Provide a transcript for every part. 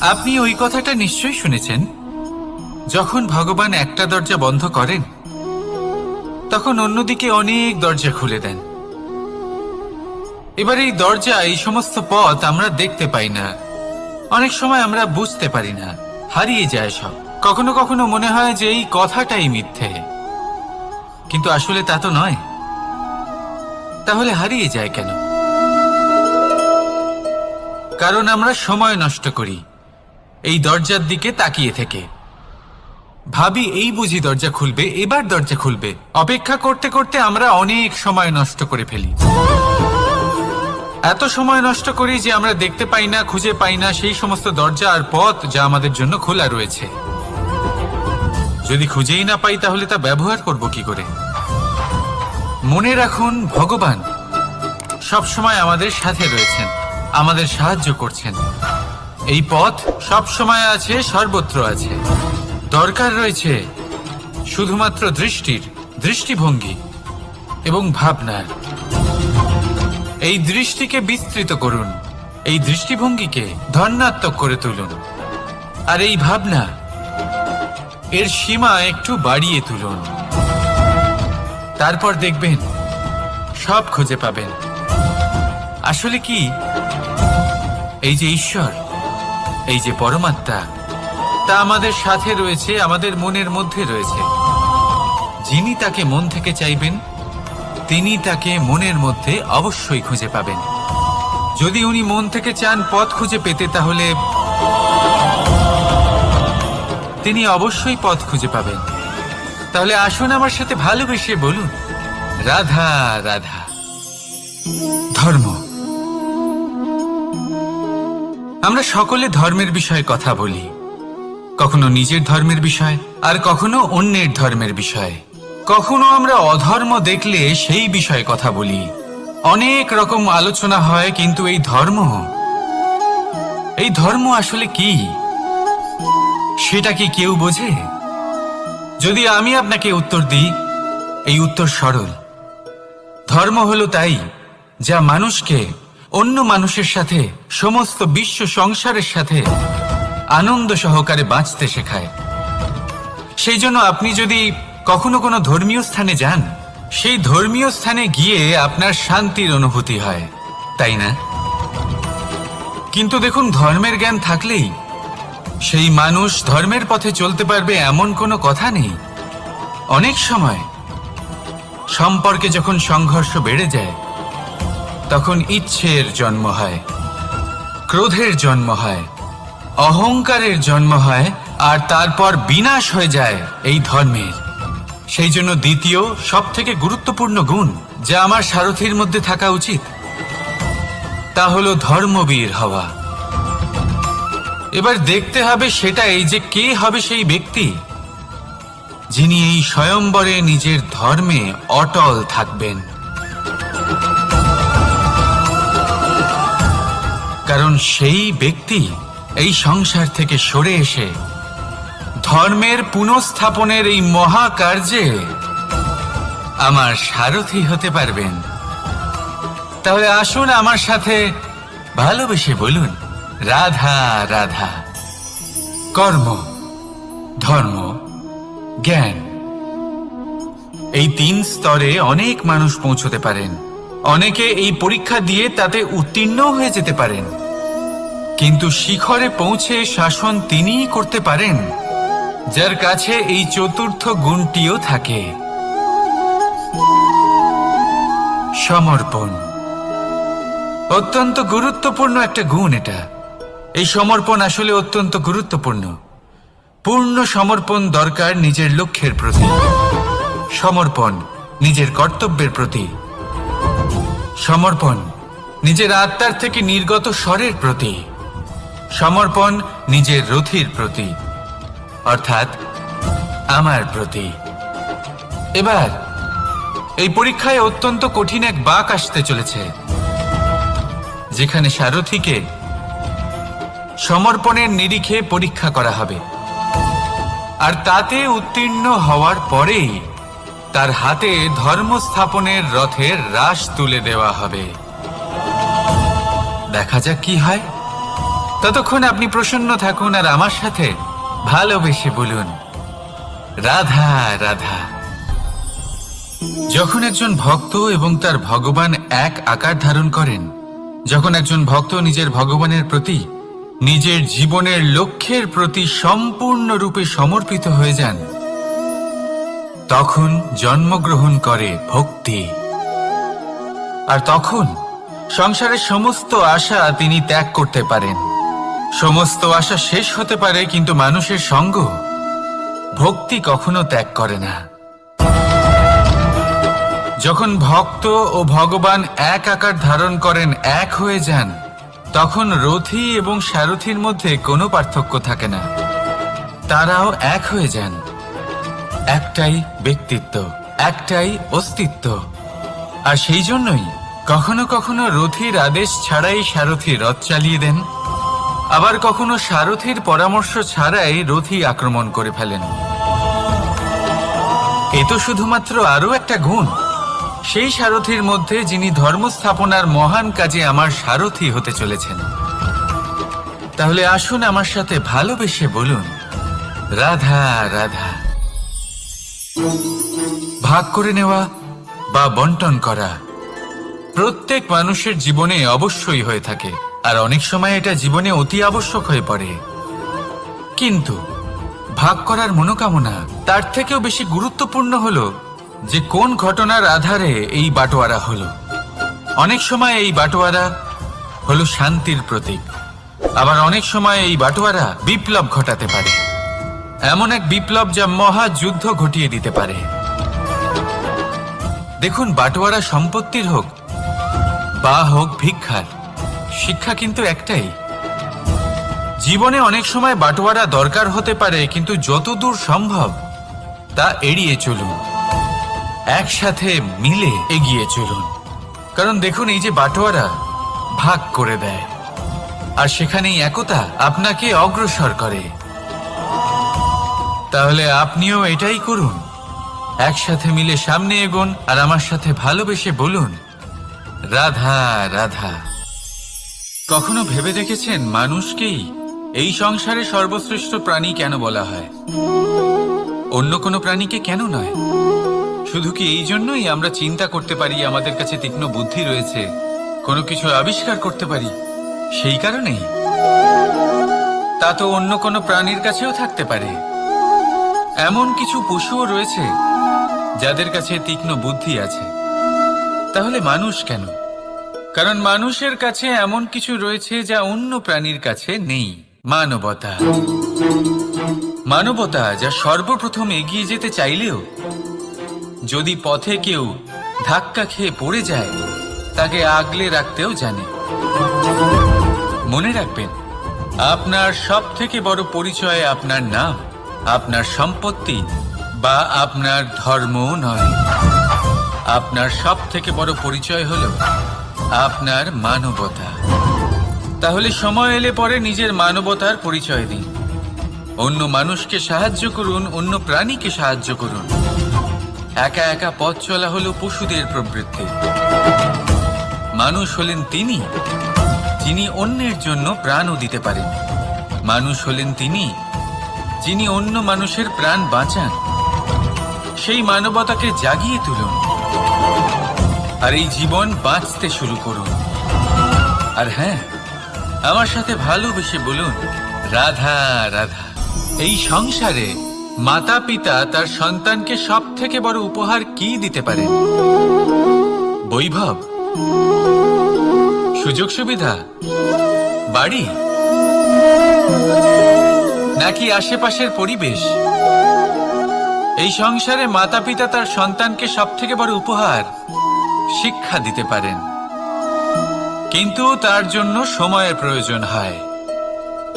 আপনি ওই কথাটা নিশ্চয়ই শুনেছেন, যখন ভগবান একটা দরজা বন্ধ করেন তখন অন্যদিকে অনেক দরজা খুলে দেন। এবার এই দরজা, এই সমস্ত পথ আমরা দেখতে পাই না, অনেক সময় আমরা বুঝতে পারি না, হারিয়ে যায় সব। কখনো কখনো মনে হয় যে এই কথাটাই মিথ্যে, কিন্তু আসলে তা তো নয়। তাহলে হারিয়ে যায় কেন? কারণ আমরা সময় নষ্ট করি এই দরজার দিকে তাকিয়ে থেকে। ভাবি এই বুঝি দরজা খুলবে, এবার দরজা খুলবে, অপেক্ষা করতে করতে আমরা অনেক সময় নষ্ট করে ফেলি। এত সময় নষ্ট করি যে আমরা দেখতে পাই না, খুঁজে পাই না সেই সমস্ত দরজা আর পথ যা আমাদের জন্য খোলা রয়েছে। যদি খুঁজেই না পাই তাহলে তা ব্যবহার করব কি করে? মনে রাখুন, ভগবান সব সময় আমাদের সাথে রয়েছেন, আমাদের সাহায্য করছেন। এই পথ সব সময় আছে, সর্বত্র আছে। দরকার রয়েছে শুধুমাত্র দৃষ্টির, দৃষ্টিভঙ্গি এবং ভাবনার। এই দৃষ্টিকে বিস্তৃত করুন, এই দৃষ্টিভঙ্গিকে ধন্যাত্মক করে তুলুন, আর এই ভাবনা, এর সীমা একটু বাড়িয়ে তুলুন। তারপর দেখবেন সব খুঁজে পাবেন। আসলে কি, এই যে ঈশ্বর, এই যে পরমাত্মা, তা আমাদের সাথে রয়েছে, আমাদের মনের মধ্যে রয়েছে। যিনি তাকে মন থেকে চাইবেন তিনি তাকে মনের মধ্যে অবশ্যই খুঁজে পাবেন। যদি উনি মন থেকে চান পথ খুঁজে পেতে, তাহলে তিনি অবশ্যই পথ খুঁজে পাবেন। তাহলে আসুন আমার সাথে ভালোবেসে বলুন, রাধা রাধা। ধর্ম, আমরা সকলে ধর্মের বিষয়ে কথা বলি, কখনো নিজের ধর্মের বিষয়, আর কখনো অন্যের ধর্মের বিষয়। কখনো আমরা অধর্ম দেখলে সেই বিষয়ে কথা বলি। অনেক রকম আলোচনা হয়, কিন্তু এই ধর্ম আসলে কি, সেটা কি কেউ বোঝে? যদি আমি আপনাকে উত্তর দিই, এই উত্তর সরল। ধর্ম হলো তাই যা মানুষকে অন্য মানুষের সাথে, সমস্ত বিশ্ব সংসারের সাথে আনন্দ সহকারে বাঁচতে শেখায়। সেই জন্য আপনি যদি কখনো কোনো ধর্মীয় স্থানে যান, সেই ধর্মীয় স্থানে গিয়ে আপনার শান্তির অনুভূতি হয়, তাই না? কিন্তু দেখুন, ধর্মের জ্ঞান থাকলেই সেই মানুষ ধর্মের পথে চলতে পারবে এমন কোনো কথা নেই। অনেক সময় সম্পর্কে যখন সংঘর্ষ বেড়ে যায়, তখন ইচ্ছের জন্ম হয়, ক্রোধের জন্ম হয়, অহংকারের জন্ম হয়, আর তারপর বিনাশ হয়ে যায় এই ধর্মের। সেই জন্য দ্বিতীয় সবথেকে গুরুত্বপূর্ণ গুণ যা আমার সারথীর মধ্যে থাকা উচিত, তা হলো ধর্মবীর হওয়া। এবার দেখতে হবে সেটা এই যে কে হবে সেই ব্যক্তি যিনি এই স্বয়ম্বরে নিজের ধর্মে অটল থাকবেন। কারণ সেই ব্যক্তি এই সংসার থেকে সরে এসে ধর্মের পুনঃস্থাপনের এই মহাকার্যে আমার সারথি হতে পারবেন। তাহলে আসুন আমার সাথে ভালোবেসে বলুন, রাধা রাধা। কর্ম, ধর্ম, জ্ঞান, এই 3 স্তরে অনেক মানুষ পৌঁছতে পারেন। অনেকে এই পরীক্ষা দিয়ে তাতে উত্তীর্ণ হয়ে যেতে পারেন, কিন্তু শিখরে পৌঁছে শাসন তিনিই করতে পারেন যার কাছে এই চতুর্থ গুণটিও থাকে, সমর্পণ। অত্যন্ত গুরুত্বপূর্ণ একটা গুণ এটা। এই সমর্পণ আসলে অত্যন্ত গুরুত্বপূর্ণ। পূর্ণ সমর্পণ দরকার নিজের লক্ষ্যের প্রতি, সমর্পণ নিজের কর্তব্যের প্রতি, সমর্পণ নিজের আত্মার থেকে নির্গত স্বরের প্রতি, সমর্পণ নিজের রথির প্রতি, অর্থাৎ আমার প্রতি। এবার এই পরীক্ষায় অত্যন্ত কঠিন এক বাঁক আসতে চলেছে, যেখানে সারথীকে সমর্পণের নিরিখে পরীক্ষা করা হবে, আর তাতে উত্তীর্ণ হওয়ার পরেই তার হাতে ধর্ম স্থাপনের রথের রাশ তুলে দেওয়া হবে। দেখা যাক কি হয়। ততক্ষণ আপনি প্রসন্ন থাকুন আর আমার সাথে ভালোবেসে বলুন রাধা রাধা। যখন একজন ভক্ত এবং তার ভগবান এক আকার ধারণ করেন, যখন একজন ভক্ত নিজের ভগবানের প্রতি, নিজের জীবনের লক্ষ্যের প্রতি সম্পূর্ণরূপে সমর্পিত হয়ে যান, তখন জন্মগ্রহণ করে ভক্তি। আর তখন সংসারের সমস্ত আশা তিনি ত্যাগ করতে পারেন। সমস্ত আশা শেষ হতে পারে, কিন্তু মানুষের সঙ্গ ভক্তি কখনো ত্যাগ করে না। যখন ভক্ত ও ভগবান এক আকার ধারণ করেন, এক হয়ে যান, তখন রথী এবং সারথীর মধ্যে কোনো পার্থক্য থাকে না। তারাও এক হয়ে যান। একটাই ব্যক্তিত্ব, একটাই অস্তিত্ব। আর সেই জন্যই কখনো কখনো রথীর আদেশ ছাড়াই সারথী রথ চালিয়ে দেন, আবার কখনো সারথীর পরামর্শ ছাড়াই রথী আক্রমণ করে ফেলেন। এ তো শুধুমাত্র আরও একটা গুণ সেই সারথীর মধ্যে, যিনি ধর্ম স্থাপনার মহান কাজে আমার সারথী হতে চলেছেন। তাহলে আসুন আমার সাথে ভালোবেসে বলুন রাধা রাধা। ভাগ করে নেওয়া বা বন্টন করা প্রত্যেক মানুষের জীবনে অবশ্যই হয়ে থাকে, আর অনেক সময় এটা জীবনে অতি আবশ্যক হয়ে পড়ে। কিন্তু ভাগ করার মনোকামনা তার থেকেও বেশি গুরুত্বপূর্ণ হলো যে কোন ঘটনার আধারে এই বাটোয়ারা হলো। অনেক সময় এই বাটোয়ারা হলো শান্তির প্রতীক, আবার অনেক সময় এই বাটোয়ারা বিপ্লব ঘটাতে পারে, এমন এক বিপ্লব যা মহাযুদ্ধ ঘটিয়ে দিতে পারে। দেখুন, বাটোয়ারা সম্পত্তির হোক বা হোক ভিক্ষার, শিক্ষা কিন্তু একটাই। জীবনে অনেক সময় বাটোয়ারা দরকার হতে পারে, কিন্তু যতদূর সম্ভব তা এড়িয়ে চলুন, একসাথে মিলে এগিয়ে চলুন। কারণ দেখুন, এই যে বাটোয়ারা ভাগ করে দেয়, আর সেখানেই একতা আপনাকে অগ্রসর করে। তাহলে আপনিও এটাই করুন, একসাথে মিলে সামনে এগোন আর আমার সাথে ভালোবেসে বলুন রাধা রাধা। কখনো ভেবে দেখেছেন মানুষকেই এই সংসারে সর্বশ্রেষ্ঠ প্রাণী কেন বলা হয়? অন্য কোনো প্রাণীকে কেন নয়? শুধু কি এই জন্যই আমরা চিন্তা করতে পারি, আমাদের কাছে তীক্ষ্ণ বুদ্ধি রয়েছে, কোনো কিছু আবিষ্কার করতে পারি, সেই কারণেই? তা তো অন্য কোনো প্রাণীর কাছেও থাকতে পারে। এমন কিছু পশুও রয়েছে যাদের কাছে তীক্ষ্ণ বুদ্ধি আছে। তাহলে মানুষ কেন? কারণ মানুষের কাছে এমন কিছু রয়েছে যা অন্য প্রাণীর কাছে নেই। মানবতা। মানবতা যা সর্বপ্রথম এগিয়ে যেতে চাইলেও যদি পথে কেউ ধাক্কা খেয়ে পড়ে যায়, তাকে আগলে রাখতেও জানে। মনে রাখবেন, আপনার সব থেকে বড় পরিচয় আপনার নাম, আপনার সম্পত্তি বা আপনার ধর্ম নয়। আপনার সব থেকে বড় পরিচয় হলো আপনার মানবতা। তাহলে সময় এলে পরে নিজের মানবতার পরিচয় দিন। অন্য মানুষকে সাহায্য করুন, অন্য প্রাণীকে সাহায্য করুন। একা একা পথ চলা হলো পশুদের প্রবৃত্তি। মানুষ হলেন তিনি যিনি অন্যের জন্য প্রাণও দিতে পারেন। মানুষ হলেন তিনি যিনি অন্য মানুষের প্রাণ বাঁচান। সেই মানবতাকে জাগিয়ে তুলুন আর এই জীবন বাঁচতে শুরু করুন। আর হ্যাঁ, আমার সাথে ভালোবেসে বলুন রাধা রাধা। এই সংসারে মাতা পিতা তার সন্তানকে সব থেকে বড় উপহার কি দিতে পারেন? বৈভব, সুযোগ সুবিধা, বাড়ি, নাকি আশেপাশের পরিবেশ? এই সংসারে মাতা পিতা তার সন্তানকে সব থেকে বড় উপহার শিক্ষা দিতে পারেন, কিন্তু তার জন্য সময়ের প্রয়োজন হয়।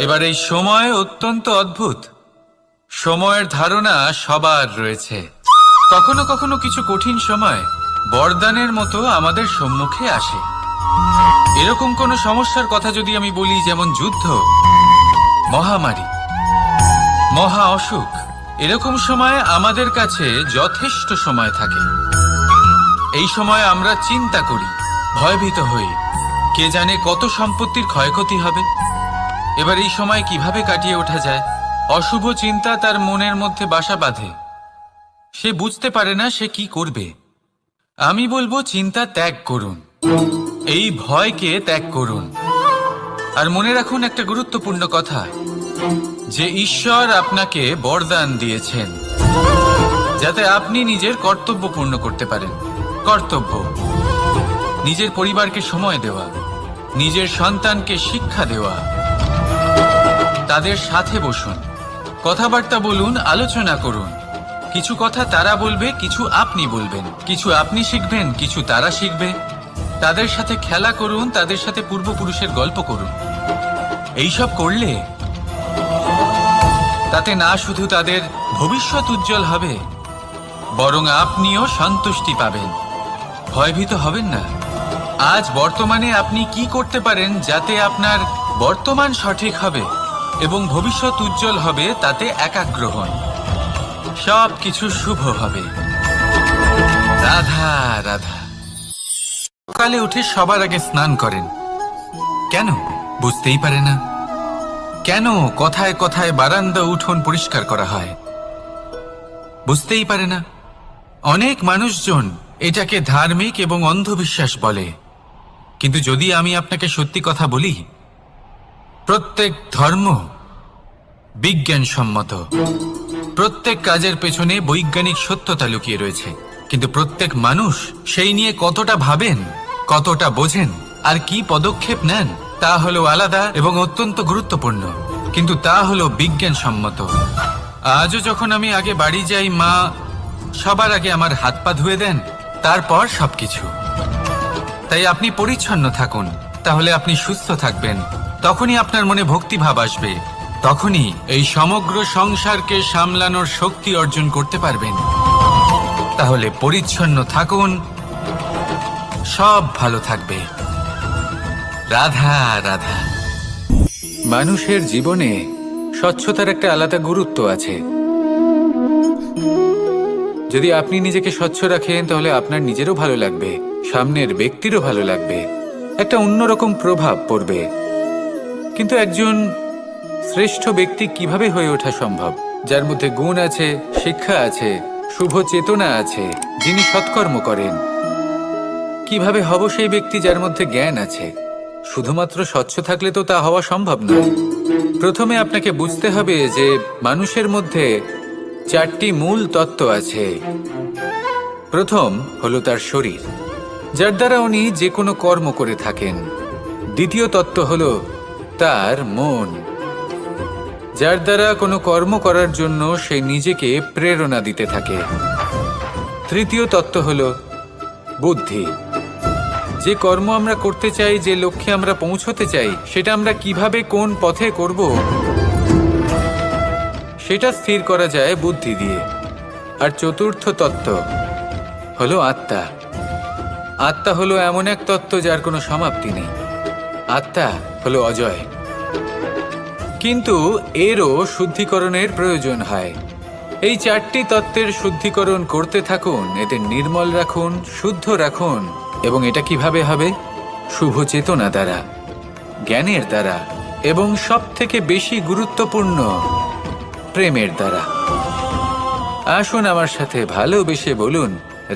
এবার এই সময় অত্যন্ত অদ্ভুত। সময়ের ধারণা সবার রয়েছে। কখনো কখনো কিছু কঠিন সময় বরদানের মতো আমাদের সম্মুখে আসে। এরকম কোনো সমস্যার কথা যদি আমি বলি, যেমন যুদ্ধ, মহামারী, মহা অসুখ, এরকম সময় আমাদের কাছে যথেষ্ট সময় থাকে। এই সময় আমরা চিন্তা করি, ভয়ভীত হই, কে জানে কত সম্পত্তির ক্ষয়ক্ষতি হবে, এবার এই সময় কিভাবে কাটিয়ে ওঠা যায়? অশুভ চিন্তা তার মনের মধ্যে বাসা বাঁধে। সে বুঝতে পারে না সে কি করবে। আমি বলবো চিন্তা ত্যাগ করুন, এই ভয়কে ত্যাগ করুন। আর মনে রাখুন একটা গুরুত্বপূর্ণ কথা, যে ঈশ্বর আপনাকে বরদান দিয়েছেন যাতে আপনি নিজের কর্তব্য পূর্ণ করতে পারেন। কর্তব্য, নিজের পরিবারকে সময় দেওয়া, নিজের সন্তানকে শিক্ষা দেওয়া। তাদের সাথে বসুন, কথাবার্তা বলুন, আলোচনা করুন। কিছু কথা তারা বলবে, কিছু আপনি বলবেন, কিছু আপনি শিখবেন, কিছু তারা শিখবে। তাদের সাথে খেলা করুন, তাদের সাথে পূর্বপুরুষের গল্প করুন। এইসব করলে তাতে না শুধু তাদের ভবিষ্যৎ উজ্জ্বল হবে, বরং আপনিও সন্তুষ্টি পাবেন। ভয়ভীত হবেন না। আজ বর্তমানে আপনি কি করতে পারেন যাতে আপনার বর্তমান সঠিক হবে এবং ভবিষ্যৎ উজ্জ্বল হবে, তাতে একাগ্র হন। সব কিছু শুভ হবে। রাধা রাধা। সকালে উঠে সবার আগে স্নান করেন কেন? বুঝতেই পারে না। কেন কথায় কথায় বারান্দা উঠোন পরিষ্কার করা হয়? বুঝতেই পারে না। অনেক মানুষজন এটাকে ধার্মিক এবং অন্ধবিশ্বাস বলে, কিন্তু যদি আমি আপনাকে সত্যি কথা বলি, প্রত্যেক ধর্ম বিজ্ঞানসম্মত। প্রত্যেক কাজের পেছনে বৈজ্ঞানিক সত্যতা লুকিয়ে রয়েছে, কিন্তু প্রত্যেক মানুষ সেই নিয়ে কতটা ভাবেন, কতটা বোঝেন আর কি পদক্ষেপ নেন তা হলো আলাদা এবং অত্যন্ত গুরুত্বপূর্ণ, কিন্তু তা হলো বিজ্ঞানসম্মত। আজও যখন আমি আগে বাড়ি যাই, মা সবার আগে আমার হাত পা ধুয়ে দেন, তারপর সবকিছু। তাই আপনি পরিচ্ছন্ন থাকুন, তাহলে আপনি সুস্থ থাকবেন। তখনই আপনার মনে ভক্তিভাব আসবে, তখনই এই সমগ্র সংসারকে সামলানোর শক্তি অর্জন করতে পারবেন। তাহলে পরিচ্ছন্ন থাকুন, সব ভালো থাকবে। রাধা রাধা। মানুষের জীবনে স্বচ্ছতার একটা আলাদা গুরুত্ব আছে। যদি আপনি নিজেকে স্বচ্ছ রাখেন, তাহলে আপনার নিজেরও ভালো লাগবে, সামনের ব্যক্তিরও ভালো লাগবে, একটা অন্যরকম প্রভাব পড়বে। কিন্তু একজন শ্রেষ্ঠ ব্যক্তি কিভাবে হয়ে ওঠা সম্ভব? যার মধ্যে গুণ আছে, শিক্ষা আছে, শুভ চেতনা আছে, যিনি সৎকর্ম করেন। কিভাবে হব সেই ব্যক্তি যার মধ্যে জ্ঞান আছে? শুধুমাত্র স্বচ্ছ থাকলে তো তা হওয়া সম্ভব নয়। প্রথমে আপনাকে বুঝতে হবে যে মানুষের মধ্যে 4টি মূল তত্ত্ব আছে। প্রথম হলো তার শরীর, যার দ্বারা উনি যে কোনো কর্ম করে থাকেন। দ্বিতীয় তত্ত্ব হলো তার মন, যার দ্বারা কোনো কর্ম করার জন্য সে নিজেকে প্রেরণা দিতে থাকে। তৃতীয় তত্ত্ব হলো বুদ্ধি, যে কর্ম আমরা করতে চাই, যে লক্ষ্যে আমরা পৌঁছতে চাই, সেটা আমরা কিভাবে কোন পথে করব সেটা স্থির করা যায় বুদ্ধি দিয়ে। আর চতুর্থ তত্ত্ব হলো আত্মা। আত্মা হলো এমন এক তত্ত্ব যার কোনো সমাপ্তি নেই। আত্মা হলো অজয়, কিন্তু এরও শুদ্ধিকরণের প্রয়োজন হয়। এই 4টি তত্ত্বের শুদ্ধিকরণ করতে থাকুন, এদের নির্মল রাখুন, শুদ্ধ রাখুন। এবং এটা কিভাবে হবে? শুভ চেতনা দ্বারা, জ্ঞানের দ্বারা, এবং সব থেকে বেশি গুরুত্বপূর্ণ প্রেমের দ্বারা। আসুন আমার সাথে ভালোবেসে বলুন,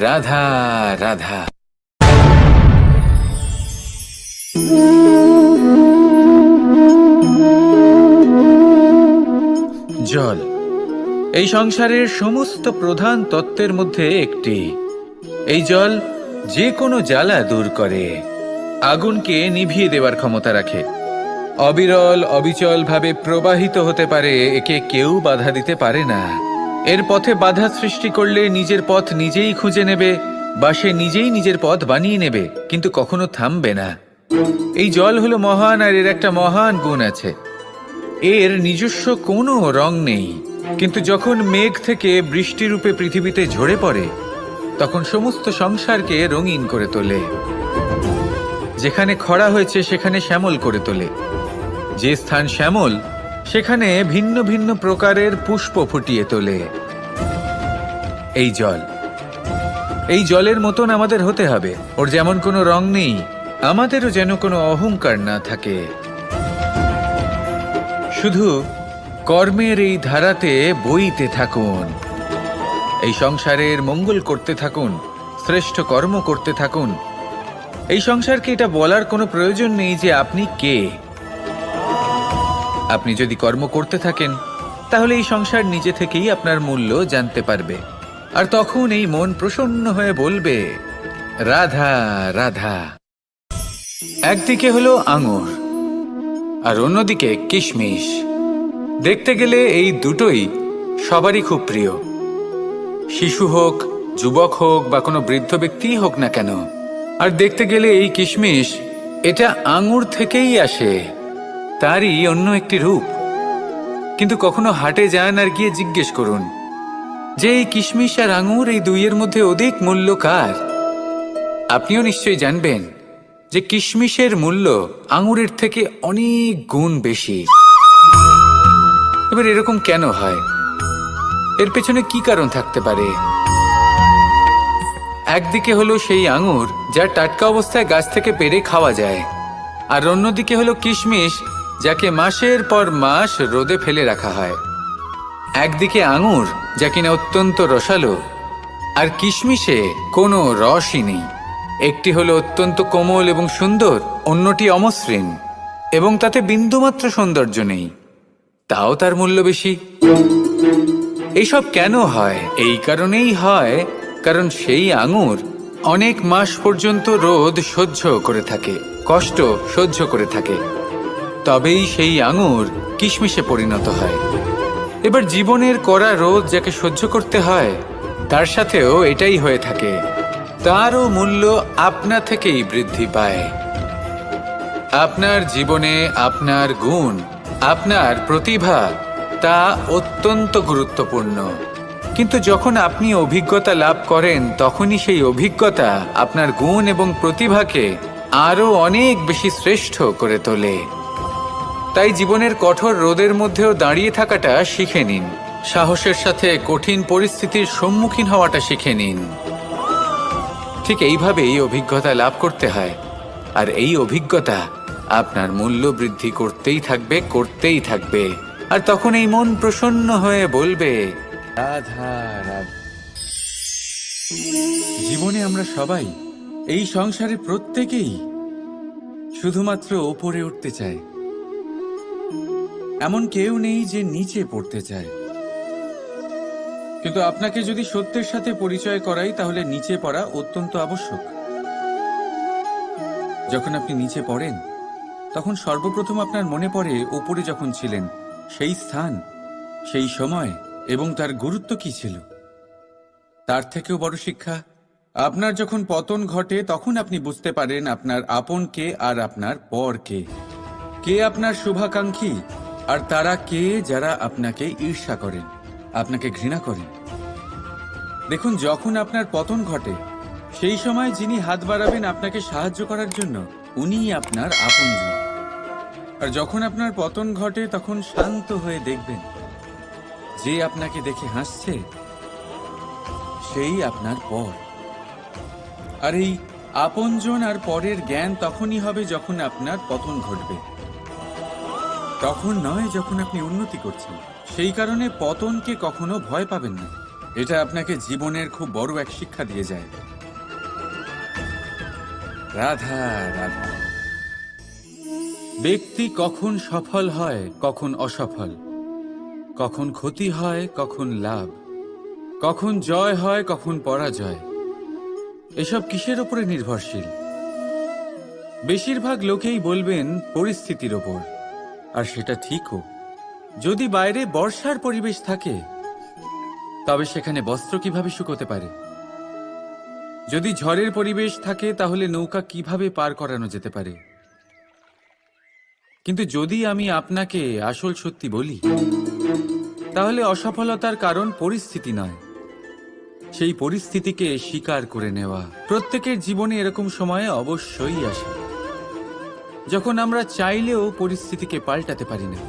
রাধা রাধা। জল এই সংসারের সমস্ত প্রধান তত্ত্বের মধ্যে একটি। এই জল যে কোনো জ্বালা দূর করে, আগুনকে নিভিয়ে দেওয়ার ক্ষমতা রাখে, অবিরল অবিচল ভাবে প্রবাহিত হতে পারে, একে কেউ বাধা দিতে পারে না। এর পথে বাধা সৃষ্টি করলে নিজের পথ নিজেই খুঁজে নেবে, বা সে নিজেই নিজের পথ বানিয়ে নেবে, কিন্তু কখনো থামবে না। এই জল হলো মহান, আর এর একটা মহান গুণ আছে, এর নিজস্ব কোনো রং নেই। কিন্তু যখন মেঘ থেকে বৃষ্টিরূপে পৃথিবীতে ঝরে পড়ে, তখন সমস্ত সংসারকে রঙিন করে তোলে। যেখানে খরা হয়েছে সেখানে শ্যামল করে তোলে। যে স্থান শ্যামল, সেখানে ভিন্ন ভিন্ন প্রকারের পুষ্প ফুটিয়ে তোলে। এই জল, এই জলের মতন আমাদের হতে হবে। ওর যেমন কোনো রং নেই, আমাদেরও যেন কোনো অহংকার না থাকে। শুধু কর্মের এই ধারাতে বইতে থাকুন, এই সংসারের মঙ্গল করতে থাকুন, শ্রেষ্ঠ কর্ম করতে থাকুন। এই সংসারকে এটা বলার কোনো প্রয়োজন নেই যে আপনি কে। আপনি যদি কর্ম করতে থাকেন তাহলে এই সংসার নিজে থেকেই আপনার মূল্য জানতে পারবে, আর তখন এই মন প্রসন্ন হয়ে বলবে রাধা রাধা। একদিকে হলো আঙুর আর অন্যদিকে কিশমিশ। দেখতে গেলে এই দুটোই সবারই খুব প্রিয়, শিশু হোক, যুবক হোক বা কোনো বৃদ্ধ ব্যক্তিই হোক না কেন। আর দেখতে গেলে এই কিশমিশ এটা আঙুর থেকেই আসে, তারই অন্য একটি রূপ। কিন্তু কখনো হাটে যান আর গিয়ে জিজ্ঞেস করুন যে এই কিশমিশ আর আঙুর এই দুইয়ের মধ্যে অধিক মূল্য কার। আপনিও নিশ্চয়ই জানবেন যে কিশমিশের মূল্য আঙুরের থেকে অনেক গুণ বেশি। এবার এরকম কেন হয়? এর পেছনে কি কারণ থাকতে পারে? একদিকে হলো সেই আঙুর যা টাটকা অবস্থায় গাছ থেকে পেড়ে খাওয়া যায়, আর অন্যদিকে হলো কিশমিশ যাকে মাসের পর মাস রোদে ফেলে রাখা হয়। একদিকে আঙুর যা কিনা অত্যন্ত রসালো, আর কিশমিশে কোনো রসই নেই। একটি হলো অত্যন্ত কোমল এবং সুন্দর, অন্যটি অমসৃণ এবং তাতে বিন্দুমাত্র সৌন্দর্য নেই, তাও তার মূল্য বেশি। এইসব কেন হয়? এই কারণেই হয় কারণ সেই আঙুর অনেক মাস পর্যন্ত রোদ সহ্য করে থাকে, কষ্ট সহ্য করে থাকে, তবেই সেই আঙুর কিশমিশে পরিণত হয়। এবার জীবনের কড়া রোদ যাকে সহ্য করতে হয় তার সাথেও এটাই হয়ে থাকে, তারও মূল্য আপনা থেকেই বৃদ্ধি পায়। আপনার জীবনে আপনার গুণ, আপনার প্রতিভা তা অত্যন্ত গুরুত্বপূর্ণ। কিন্তু যখন আপনি অভিজ্ঞতা লাভ করেন তখনই সেই অভিজ্ঞতা আপনার গুণ এবং প্রতিভাকে আরও অনেক বেশি শ্রেষ্ঠ করে তোলে। তাই জীবনের কঠোর রোদের মধ্যেও দাঁড়িয়ে থাকাটা শিখে নিন, সাহসের সাথে কঠিন পরিস্থিতির সম্মুখীন হওয়াটা শিখে নিন। ঠিক এইভাবেই অভিজ্ঞতা লাভ করতে হয়, আর এই অভিজ্ঞতা আপনার মূল্য বৃদ্ধি করতেই থাকবে, করতেই থাকবে। আর তখন এই মন প্রসন্ন হয়ে বলবে রাধা রাধা। জীবনে আমরা সবাই, এই সংসারে প্রত্যেকেই শুধুমাত্র ওপরে উঠতে চায়, এমন কেউ নেই যে নিচে পড়তে চায়। কিন্তু আপনাকে যদি সত্যের সাথে পরিচয় করাই তাহলে নিচে পড়া অত্যন্ত আবশ্যক। যখন আপনি নিচে পড়েন তখন সর্বপ্রথম আপনার মনে পড়ে ওপরে যখন ছিলেন সেই স্থান, সেই সময় এবং তার গুরুত্ব কি ছিল। তার থেকেও বড় শিক্ষা, আপনার যখন পতন ঘটে তখন আপনি বুঝতে পারেন আপনার আপন কে আর আপনার পর কে। কে আপনার শুভাকাঙ্ক্ষী আর তারা কে যারা আপনাকে ঈর্ষা করেন, আপনাকে ঘৃণা করেন। দেখুন, যখন আপনার পতন ঘটে সেই সময় যিনি হাত বাড়াবেন আপনাকে সাহায্য করার জন্য উনিই আপনার আপনজন। আর যখন আপনার পতন ঘটে তখন শান্ত হয়ে দেখবেন যে আপনাকে দেখে হাসছে সেই আপনার পর। আর এই আপনজন আর পরের জ্ঞান তখনই হবে যখন আপনার পতন ঘটবে, তখন নয় যখন আপনি উন্নতি করছেন। সেই কারণে পতনকে কখনো ভয় পাবেন না, এটা আপনাকে জীবনের খুব বড় এক শিক্ষা দিয়ে যায়। রাধা রাধা। ব্যক্তি কখন সফল হয়, কখন অসফল, কখন ক্ষতি হয়, কখন লাভ, কখন জয় হয়, কখন পরাজয়, এসব কিসের উপরে নির্ভরশীল? বেশিরভাগ লোকেই বলবেন পরিস্থিতির ওপর, আর সেটা ঠিকও। যদি বাইরে বর্ষার পরিবেশ থাকে তবে সেখানে বস্ত্র কিভাবে শুকোতে পারে? যদি ঝড়ের পরিবেশ থাকে তাহলে নৌকা কিভাবে পার করানো যেতে পারে? কিন্তু যদি আমি আপনাকে আসল সত্যি বলি, তাহলে অসফলতার কারণ পরিস্থিতি নয়, সেই পরিস্থিতিকে স্বীকার করে নেওয়া। প্রত্যেকের জীবনে এরকম সময়ে অবশ্যই আসে যখন আমরা চাইলেও পরিস্থিতিকে পাল্টাতে পারি না।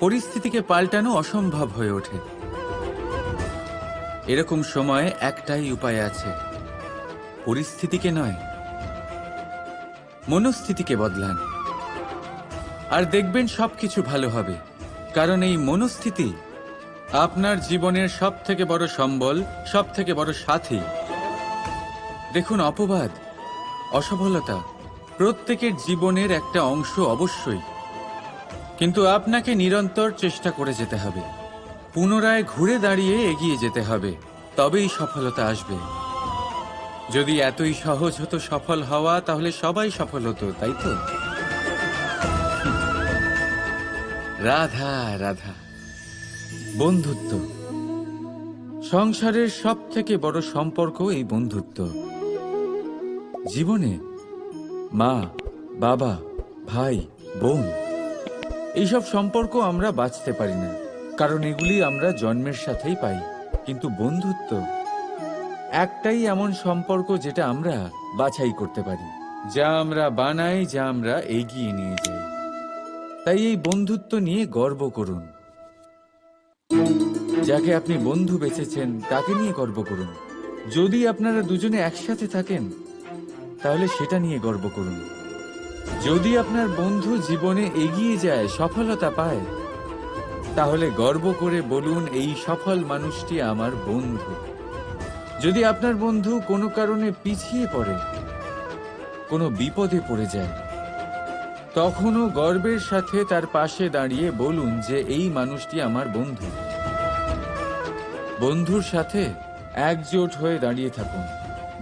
পরিস্থিতিকে পাল্টানো অসম্ভব হয়ে ওঠে। এরকম সময়ে একটাই উপায় আছে, পরিস্থিতিকে নয়, মনস্থিতিকে বদলান। আর দেখবেন সবকিছু ভালো হবে। কারণ এই মনস্থিতি আপনার জীবনের সব থেকে বড় সম্বল, সব থেকে বড় সাথী। দেখুন, অপবাদ, অসফলতা প্রত্যেকের জীবনের একটা অংশ অবশ্যই, কিন্তু আপনাকে নিরন্তর চেষ্টা করে যেতে হবে, পুনরায় ঘুরে দাঁড়িয়ে এগিয়ে যেতে হবে, তবেই সফলতা আসবে। যদি এতই সহজ হতো সফল হওয়া, তাহলে সবাই সফল হতো, তাই তো? রাধা রাধা। বন্ধুত্ব, সংসারের সব থেকে বড় সম্পর্ক এই বন্ধুত্ব। জীবনে মা, বাবা, ভাই, বোন, এইসব সম্পর্ক আমরা বাঁচতে পারি না, কারণ এগুলি আমরা জন্মের সাথেই পাই। কিন্তু বন্ধুত্ব একটাই এমন সম্পর্ক যেটা আমরা বাছাই করতে পারি, যা আমরা বানাই, যা আমরা এগিয়ে নিয়ে যাই। তাই এই বন্ধুত্ব নিয়ে গর্ব করুন। যাকে আপনি বন্ধু বেছেছেন তাকে নিয়ে গর্ব করুন। যদি আপনারা দুজনে একসাথে থাকেন তাহলে সেটা নিয়ে গর্ব করুন। যদি আপনার বন্ধু জীবনে এগিয়ে যায়, সফলতা পায়, তাহলে গর্ব করে বলুন, এই সফল মানুষটি আমার বন্ধু। যদি আপনার বন্ধু কোনো কারণে পিছিয়ে পড়ে, কোনো বিপদে পড়ে যায়, তখনও গর্বের সাথে তার পাশে দাঁড়িয়ে বলুন যে এই মানুষটি আমার বন্ধু। বন্ধুর সাথে একজোট হয়ে দাঁড়িয়ে থাকুন,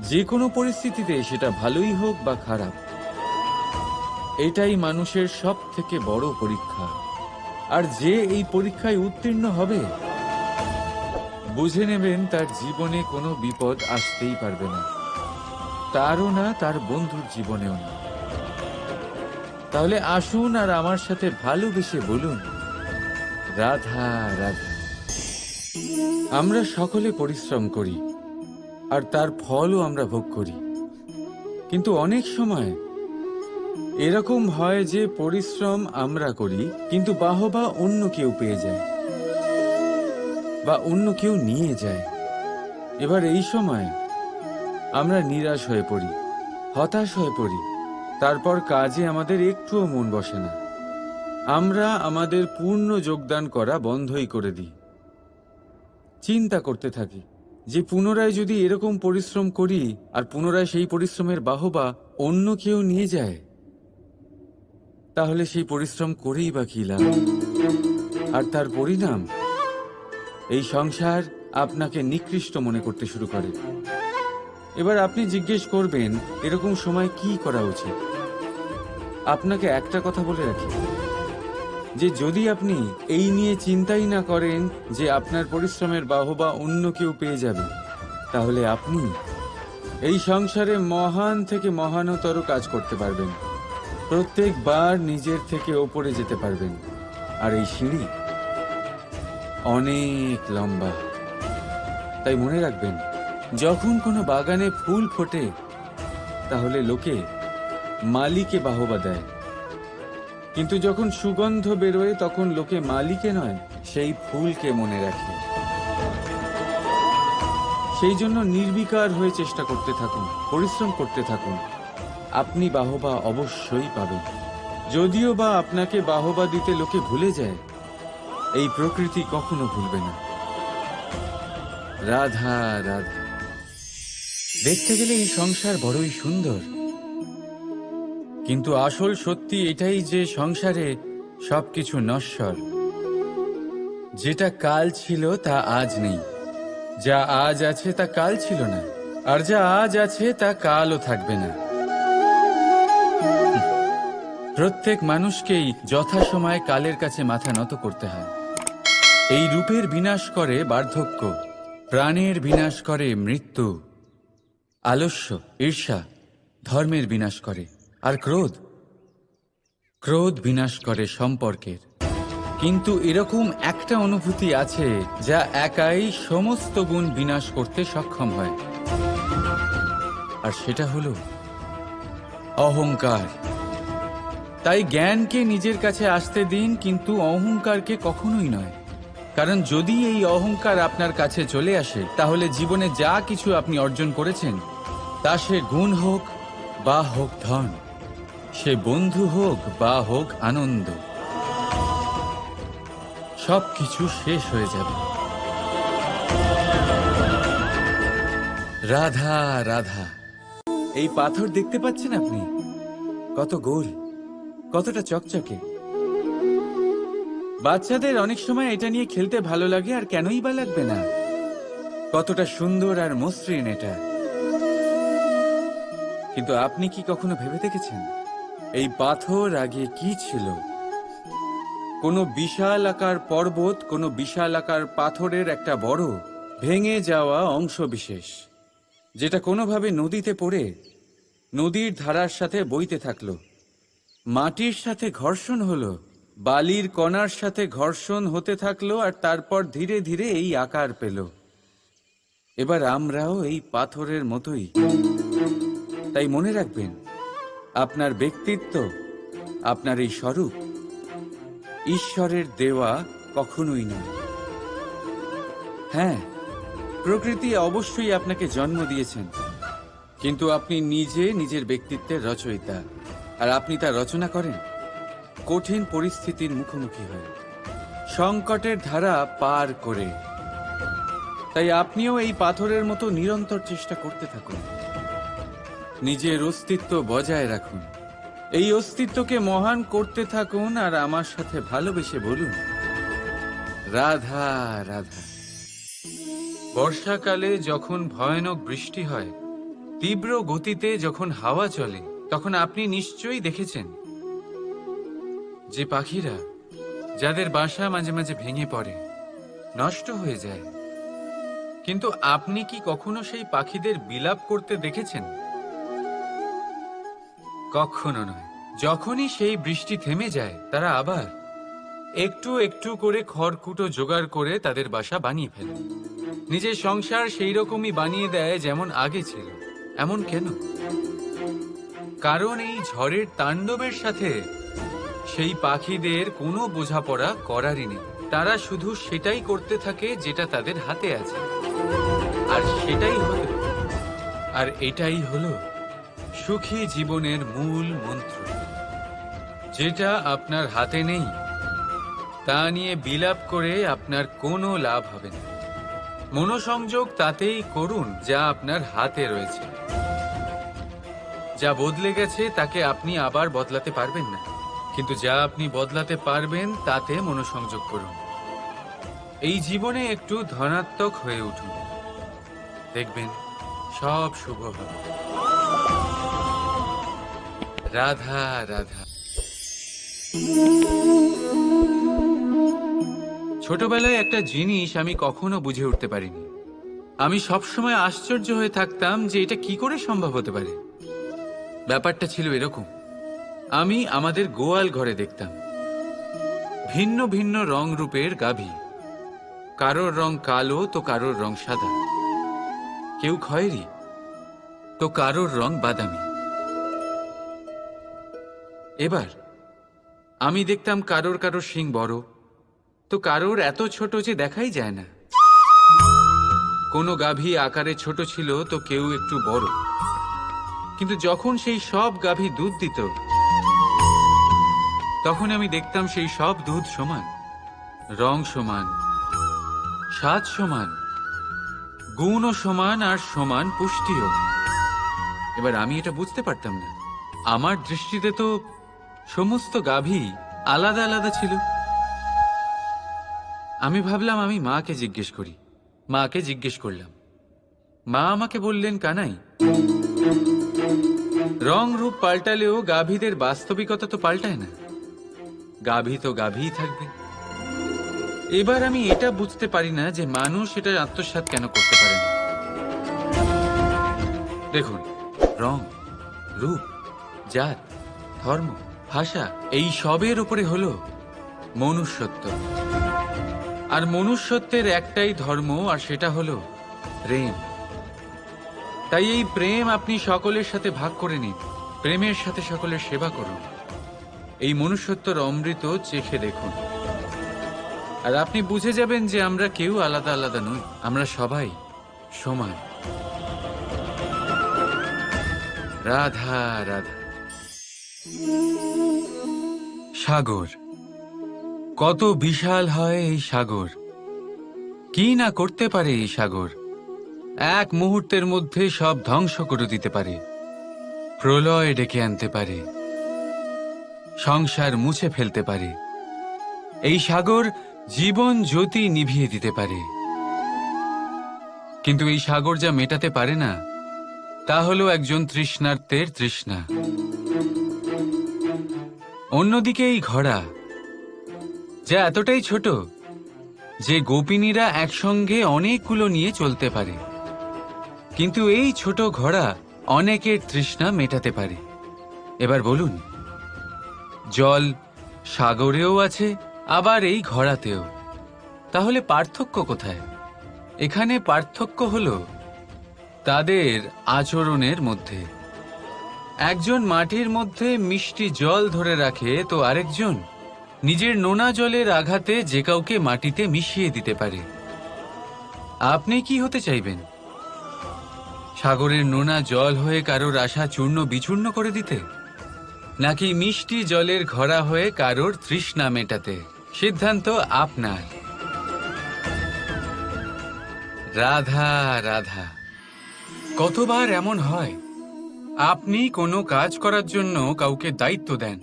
যে কোনো পরিস্থিতিতে, সেটা ভালোই হোক বা খারাপ। এটাই মানুষের সব থেকে বড় পরীক্ষা। আর যে এই পরীক্ষায় উত্তীর্ণ হবে, বুঝে নেবেন তার জীবনে কোনো বিপদ আসতেই পারবে না, তারও না, তার বন্ধুর জীবনেও না। তাহলে আসুন আর আমার সাথে ভালোবেসে বলুন, রাধা রাধা। আমরা সকলে পরিশ্রম করি আর তার ফলও আমরা ভোগ করি, কিন্তু অনেক সময় এরকম হয় যে পরিশ্রম আমরা করি, কিন্তু বাহবা অন্য কেউ পেয়ে যায় বা অন্য কেউ নিয়ে যায়। এবার এই সময় আমরা নিরাশ হয়ে পড়ি, হতাশ হয়ে পড়ি, তারপর কাজে আমাদের একটুও মন বসে না। আমরা আমাদের পূর্ণ যোগদান করা বন্ধই করে দিই। চিন্তা করতে থাকি যে পুনরায় যদি এরকম পরিশ্রম করি আর পুনরায় সেই পরিশ্রমের বাহবা অন্য কেউ নিয়ে যায়, তাহলে সেই পরিশ্রম করেই বা কি লাভ? আর তার পরিণাম, এই সংসার আপনাকে নিকৃষ্ট মনে করতে শুরু করে। এবার আপনি জিজ্ঞেস করবেন, এরকম সময় কি করা উচিত? আপনাকে একটা কথা বলে রাখি, যে যদি আপনি এই নিয়ে চিন্তাই না করেন যে আপনার পরিশ্রমের বাহবা অন্য কেউ পেয়ে যাবে, তাহলে আপনি এই সংসারে মহান থেকে মহানতর কাজ করতে পারবেন, প্রত্যেকবার নিজের থেকে ওপরে যেতে পারবেন। আর এই সিঁড়ি অনেক লম্বা। তাই মনে রাখবেন, যখন কোনো বাগানে ফুল ফোটে, তাহলে লোকে মালিকে বাহবা দেয়, কিন্তু যখন সুগন্ধ বেরোয় তখন লোকে মালিকে নয়, সেই ফুলকে মনে রাখে। সেই জন্য নির্বিকার হয়ে চেষ্টা করতে থাকুন, পরিশ্রম করতে থাকুন, আপনি বাহবা অবশ্যই পাবেন। যদিও বা আপনাকে বাহবা দিতে লোকে ভুলে যায়, এই প্রকৃতি কখনো ভুলবে না। রাধা রাধা। দেখতে গেলে এই সংসার বড়ই সুন্দর, কিন্তু আসল সত্যি এটাই যে সংসারে সবকিছু নশ্বর। যেটা কাল ছিল তা আজ নেই, যা আজ আছে তা কাল ছিল না, আর যা আজ আছে তা কালও থাকবে না। প্রত্যেক মানুষকেই যথাসময়ে কালের কাছে মাথা নত করতে হয়। এই রূপের বিনাশ করে বার্ধক্য, প্রাণের বিনাশ করে মৃত্যু, আলস্য, ঈর্ষা ধর্মের বিনাশ করে, আর ক্রোধ বিনাশ করে সম্পর্কের। কিন্তু এরকম একটা অনুভূতি আছে যা একাই সমস্ত গুণ বিনাশ করতে সক্ষম হয়, আর সেটা হলো অহংকার। তাই জ্ঞানকে নিজের কাছে আসতে দিন, কিন্তু অহংকারকে কখনোই নয়। কারণ যদি এই অহংকার আপনার কাছে চলে আসে, তাহলে জীবনে যা কিছু আপনি অর্জন করেছেন, তা সে গুণ হোক বা হোক ধন, সে বন্ধু হোক বা হোক আনন্দ, সবকিছু শেষ হয়ে যাবে। রাধা রাধা। এই পাথর দেখতে পাচ্ছেন আপনি? কত গোল, কতটা চকচকে। বাচ্চাদের অনেক সময় এটা নিয়ে খেলতে ভালো লাগে, আর কেনই বা লাগবে না। কতটা সুন্দর আর মসৃণ এটা। কিন্তু আপনি কি কখনো ভেবে দেখেছেন এই পাথর আগে কি ছিল? কোনো বিশাল আকার পর্বত, কোনো বিশাল আকার পাথরের একটা বড় ভেঙে যাওয়া অংশ বিশেষ, যেটা কোনোভাবে নদীতে পড়ে নদীর ধারার সাথে বইতে থাকলো। মাটির সাথে ঘর্ষণ হলো, বালির কণার সাথে ঘর্ষণ হতে থাকলো, আর তারপর ধীরে ধীরে এই আকার পেল। এবার আমরাও এই পাথরের মতোই। তাই মনে রাখবেন, আপনার ব্যক্তিত্ব, আপনার এই স্বরূপ ঈশ্বরের দেওয়া কখনোই নয়। হ্যাঁ, প্রকৃতি অবশ্যই আপনাকে জন্ম দিয়েছেন, কিন্তু আপনি নিজে নিজের ব্যক্তিত্বের রচয়িতা। আর আপনি তা রচনা করেন কঠিন পরিস্থিতির মুখোমুখি হয়ে, সংকটের ধারা পার করে। তাই আপনিও এই পাথরের মতো নিরন্তর চেষ্টা করতে থাকুন, নিজের অস্তিত্ব বজায় রাখুন, এই অস্তিত্বকে মহান করতে থাকুন, আর আমার সাথে ভালোবেসে বলুন রাধা রাধা। বর্ষাকালে যখন ভয়ানক বৃষ্টি হয়, তীব্র গতিতে যখন হাওয়া চলে, তখন আপনি নিশ্চয়ই দেখেছেন যে পাখিরা, যাদের বাসা মাঝে মাঝে ভেঙে পড়ে, নষ্ট হয়ে যায়। কিন্তু আপনি কি কখনো সেই পাখিদের বিলাপ করতে দেখেছেন? কখনো নয়। যখনই সেই বৃষ্টি থেমে যায়, তারা আবার একটু একটু করে খড়কুটো জোগাড় করে তাদের বাসা বানিয়ে ফেলে। নিজের সংসার সেই রকমই বানিয়ে দেয় যেমন আগে ছিল। এমন কেন? কারণ এই ঝড়ের তাণ্ডবের সাথে সেই পাখিদের কোনো বোঝাপড়া করারই নেই। তারা শুধু সেটাই করতে থাকে যেটা তাদের হাতে আছে, আর সেটাই হলো, আর এটাই হলো সুখী জীবনের মূল মন্ত্র। যেটা আপনার হাতে নেই, তা নিয়ে বিলাপ করে আপনার কোনো লাভ হবে না। মনোসংযোগ তাতেই করুন যা আপনার হাতে রয়েছে। যা বদলে গেছে তাকে আপনি আবার বদলাতে পারবেন না, কিন্তু যা আপনি বদলাতে পারবেন তাতে মনোসংযোগ করুন। এই জীবনে একটু ধনাত্মক হয়ে উঠুন, দেখবেন সব শুভ হবে। রাধা রাধা। ছোটবেলায় একটা জিনিস আমি কখনো বুঝে উঠতে পারিনি। আমি সবসময় আশ্চর্য হয়ে থাকতাম যে এটা কি করে সম্ভব হতে পারে। ব্যাপারটা ছিল এরকম, আমি আমাদের গোয়াল ঘরে দেখতাম ভিন্ন ভিন্ন রং রূপের গাভী। কারোর রং কালো তো কারোর রং সাদা, কেউ খয়েরি তো কারোর রং বাদামি। এবার আমি দেখতাম কারোর কারোর শিং বড় তো কারোর এত ছোট যে দেখাই যায় না। কোনো গাভী আকারে ছোট ছিল তো কেউ একটু বড়। কিন্তু যখন সেই সব গাভী দুধ দিত, তখন আমি দেখতাম সেই সব দুধ সমান, রং সমান, স্বাদ সমান, গুণও সমান, আর সমান পুষ্টিও। এবার আমি এটা বুঝতে পারতাম না। আমার দৃষ্টিতে তো সমস্ত গাভী আলাদা আলাদা ছিল। আমি ভাবলাম আমি মাকে জিজ্ঞেস করি। মাকে জিজ্ঞেস করলাম। মা আমাকে বললেন, কানাই, রং রূপ পাল্টালেও গাভীদের বাস্তবিকতা তো পাল্টায় না। গাভী তো গাভীই থাকবে। এবার আমি এটা বুঝতে পারি না যে মানুষ এটা আত্মসাৎ কেন করতে পারে না। দেখুন, রং, রূপ, জাত, ধর্ম, ভাষা, এই সবের উপরে হলো মনুষ্যত্ব। আর মনুষ্যত্বের একটাই ধর্ম, আর সেটা হলো প্রেম। তাই এই প্রেম আপনি সকলের সাথে ভাগ করে নিন। প্রেমের সাথে সকলের সেবা করুন। এই মনুষ্যত্বর অমৃত চেখে দেখুন, আর আপনি বুঝে যাবেন যে আমরা কেউ আলাদা আলাদা নই, আমরা সবাই সমান। রাধা রাধা। সাগর, কত বিশাল হয় এই সাগর! কি না করতে পারে এই সাগর! এক মুহূর্তের মধ্যে সব ধ্বংস করে দিতে পারে, প্রলয় ডেকে আনতে পারে, সংসার মুছে ফেলতে পারে। এই সাগর জীবন জ্যোতি নিভিয়ে দিতে পারে। কিন্তু এই সাগর যা মেটাতে পারে না, তা হলো একজন তৃষ্ণার্তের তৃষ্ণা। অন্যদিকে এই ঘোড়া, যা এতটাই ছোট যে গোপিনীরা একসঙ্গে অনেকগুলো নিয়ে চলতে পারে, কিন্তু এই ছোট ঘোড়া অনেকের তৃষ্ণা মেটাতে পারে। এবার বলুন, জল সাগরেও আছে, আবার এই ঘোড়াতেও। তাহলে পার্থক্য কোথায়? এখানে পার্থক্য হলো তাদের আচরণের মধ্যে। একজন মাটির মধ্যে মিষ্টি জল ধরে রাখে, তো আরেকজন নিজের নোনা জলের আঘাতে যে কাউকে মাটিতে মিশিয়ে দিতে পারে। আপনি কি হতে চাইবেন? সাগরের নোনা জল হয়ে কারোর আশা চূর্ণ বিচূর্ণ করে দিতে, নাকি মিষ্টি জলের ঘোড়া হয়ে কারোর তৃষ্ণা মেটাতে? সিদ্ধান্ত আপনার। রাধা রাধা। কতবার এমন হয়, আপনি কোনো কাজ করার জন্য কাউকে দায়িত্ব দেন,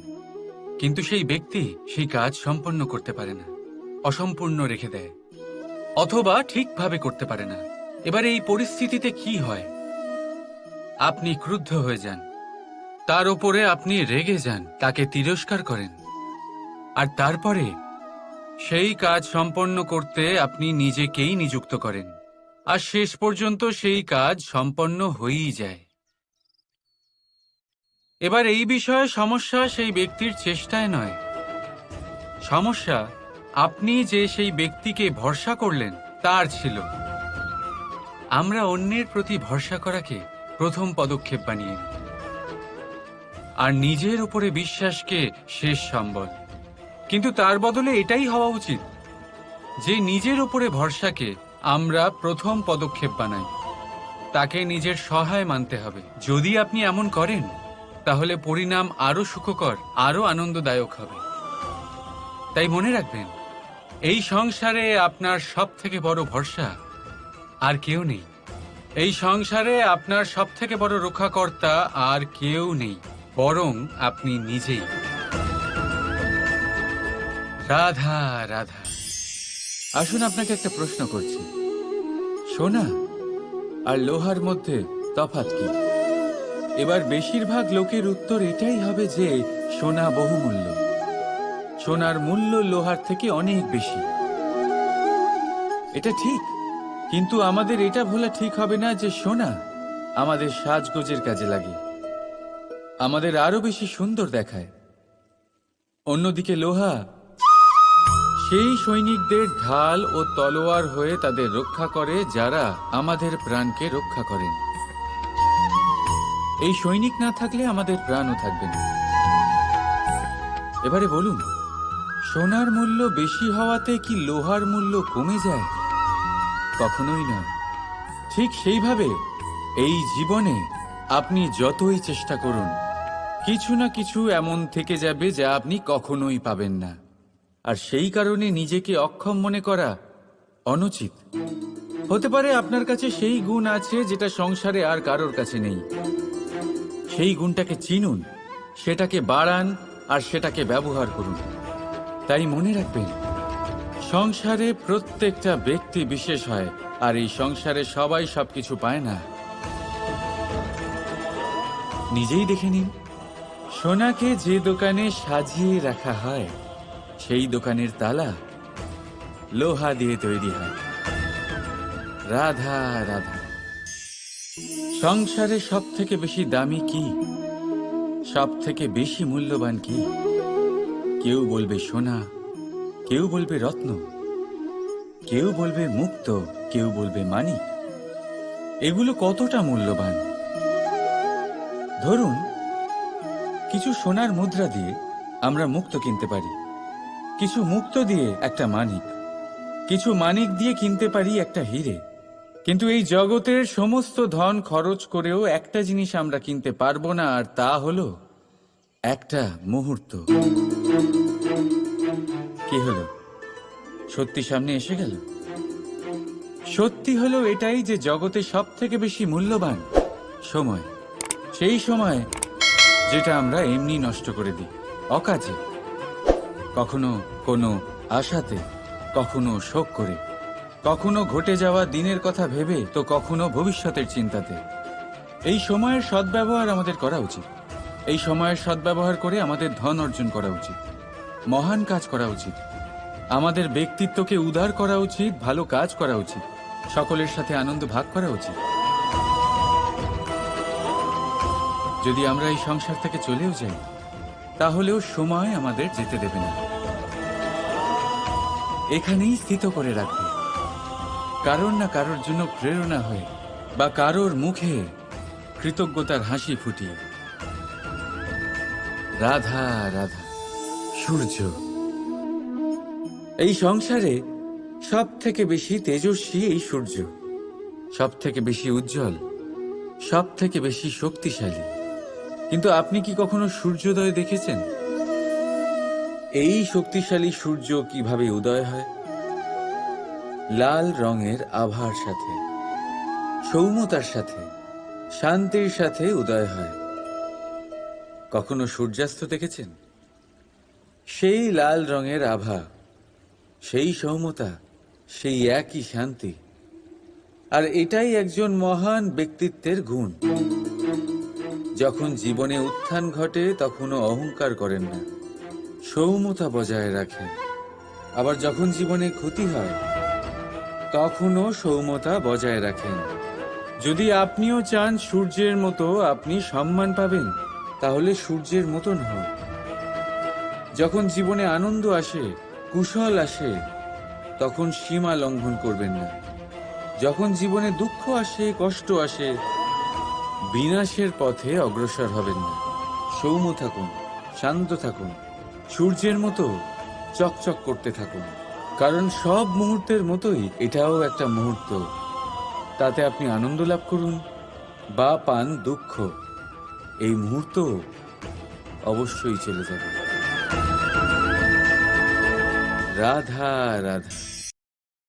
কিন্তু সেই ব্যক্তি সেই কাজ সম্পন্ন করতে পারে না, অসম্পূর্ণ রেখে দেয়, অথবা ঠিকভাবে করতে পারে না। এবার এই পরিস্থিতিতে কি হয়? আপনি ক্রুদ্ধ হয়ে যান, তার উপরে আপনি রেগে যান, তাকে তিরস্কার করেন, আর তারপরে সেই কাজ সম্পন্ন করতে আপনি নিজেকেই নিযুক্ত করেন, আর শেষ পর্যন্ত সেই কাজ সম্পন্ন হয়েই যায়। এবার এই বিষয়ে সমস্যা সেই ব্যক্তির চেষ্টায় নয়, সমস্যা আপনি যে সেই ব্যক্তিকে ভরসা করলেন তার ছিল। আমরা অন্যের প্রতি ভরসা করাকে প্রথম পদক্ষেপ বানিয়ে নিই, আর নিজের উপরে বিশ্বাসকে শেষ সম্বল। কিন্তু তার বদলে এটাই হওয়া উচিত যে নিজের উপরে ভরসাকে আমরা প্রথম পদক্ষেপ বানাই, তাকে নিজের সহায় মানতে হবে। যদি আপনি এমন করেন, তাহলে পরিণাম আরো সুখকর, আরো আনন্দদায়ক হবে। তাই মনে রাখবেন, এই সংসারে আপনার সব থেকে বড় ভরসা আর কেউ নেই। এই সংসারে আপনার সব থেকে বড় রক্ষাকর্তা আর কেউ নেই, বরং আপনি নিজেই। রাধা রাধা। আসুন আপনাকে একটা প্রশ্ন করছি, সোনা আর লোহার মধ্যে তফাৎ কি? এবার বেশিরভাগ লোকের উত্তর এটাই হবে যে সোনা বহুমূল্য, সোনার মূল্য লোহার থেকে অনেক বেশি। এটা ঠিক, কিন্তু আমাদের এটা ভোলা ঠিক হবে না যে সোনা আমাদের সাজগোজের কাজে লাগে, আমাদের আরো বেশি সুন্দর দেখায়। অন্যদিকে লোহা সেই সৈনিকদের ঢাল ও তলোয়ার হয়ে তাদের রক্ষা করে, যারা আমাদের প্রাণকে রক্ষা করেন। এই সৈনিক না থাকলে আমাদের প্রাণও থাকবে না। এবারে বলুন, সোনার মূল্য বেশি হওয়াতে কি লোহার মূল্য কমে যায়? কখনোই নয়। ঠিক সেইভাবে এই জীবনে আপনি যতই চেষ্টা করুন, কিছু না কিছু এমন থেকে যাবে যা আপনি কখনোই পাবেন না, আর সেই কারণে নিজেকে অক্ষম মনে করা অনুচিত। হতে পারে আপনার কাছে সেই গুণ আছে যেটা সংসারে আর কারোর কাছে নেই। সেই গুণটাকে চিনুন, সেটাকে বাড়ান, আর সেটাকে ব্যবহার করুন। তাই মনে রাখবেন, সংসারে প্রত্যেকটা ব্যক্তি বিশেষ হয়, আর এই সংসারে সবাই সবকিছু পায় না। নিজেই দেখে নিন, সোনাকে যে দোকানে সাজিয়ে রাখা হয়, সেই দোকানের তালা লোহা দিয়ে তৈরি হয়। রাধা রাধা। সংসারে সব থেকে বেশি দামি কি, সব থেকে বেশি মূল্যবান কি? কেউ বলবে সোনা, কেউ বলবে রত্ন, কেউ বলবে মুক্ত, কেউ বলবে মানিক। এগুলো কতটা মূল্যবান? ধরুন, কিছু সোনার মুদ্রা দিয়ে আমরা মুক্ত কিনতে পারি, কিছু মুক্ত দিয়ে একটা মানিক, কিছু মানিক দিয়ে কিনতে পারি একটা হীরে। কিন্তু এই জগতের সমস্ত ধন খরচ করেও একটা জিনিস আমরা কিনতে পারবো না, আর তা হলো একটা মুহূর্ত। কি হলো, সত্যি সামনে এসে গেল? সত্যি হলো এটাই যে জগতে সব থেকে বেশি মূল্যবান সময় সেই সময় যেটা আমরা এমনি নষ্ট করে দিই, অকাজে, কখনো কোনো আশাতে, কখনো শোক করে, কখনো ঘটে যাওয়া দিনের কথা ভেবে, তো কখনো ভবিষ্যতের চিন্তাতে। এই সময়ের সদ্ব্যবহার আমাদের করা উচিত। এই সময়ের সদ্ব্যবহার করে আমাদের ধন অর্জন করা উচিত, মহান কাজ করা উচিত, আমাদের ব্যক্তিত্বকে উদার করা উচিত, ভালো কাজ করা উচিত, সকলের সাথে আনন্দ ভাগ করা উচিত। যদি আমরা এই সংসার থেকে চলেও যাই, তাহলেও সময় আমাদের যেতে দেবে না, এখানেই স্থিত করে রাখবে, কারোর না কারোর জন্য প্রেরণা হয়ে বা কারোর মুখে কৃতজ্ঞতার হাসি ফুটিয়ে। রাধা রাধা। সূর্য এই সংসারে সব থেকে বেশি তেজস্বী, এই সূর্য সব থেকে বেশি উজ্জ্বল, সব থেকে বেশি শক্তিশালী। কিন্তু আপনি কি কখনো সূর্যোদয় দেখেছেন? এই শক্তিশালী সূর্য কিভাবে উদয় হয়? লাল রঙের আভার সাথে, সৌম্যতার সাথে, শান্তির সাথে উদয় হয়। কখনো সূর্যাস্ত দেখেছেন? সেই লাল রঙের আভা, সেই সৌম্যতা, সেই একই শান্তি। আর এটাই একজন মহান ব্যক্তিত্বের গুণ। যখন জীবনে উত্থান ঘটে তখনও অহংকার করেন না, সৌম্যতা বজায় রাখেন। আবার যখন জীবনে ক্ষতি হয় তখনও সৌম্যতা বজায় রাখেন। যদি আপনিও চান সূর্যের মতো আপনি সম্মান পাবেন, তাহলে সূর্যের মতন হন। যখন জীবনে আনন্দ আসে, কুশল আসে, তখন সীমা লঙ্ঘন করবেন না। যখন জীবনে দুঃখ আসে, কষ্ট আসে, বিনাশের পথে অগ্রসর হবেন না। সৌম্য থাকুন, শান্ত থাকুন, সূর্যের মতো চকচক করতে থাকুন। কারণ সব মুহূর্তের মতোই এটাও একটা মুহূর্ত। তাতে আপনি আনন্দ লাভ করুন বা পান দুঃখ, এই মুহূর্ত অবশ্যই চলে যাবে। রাধা রাধা।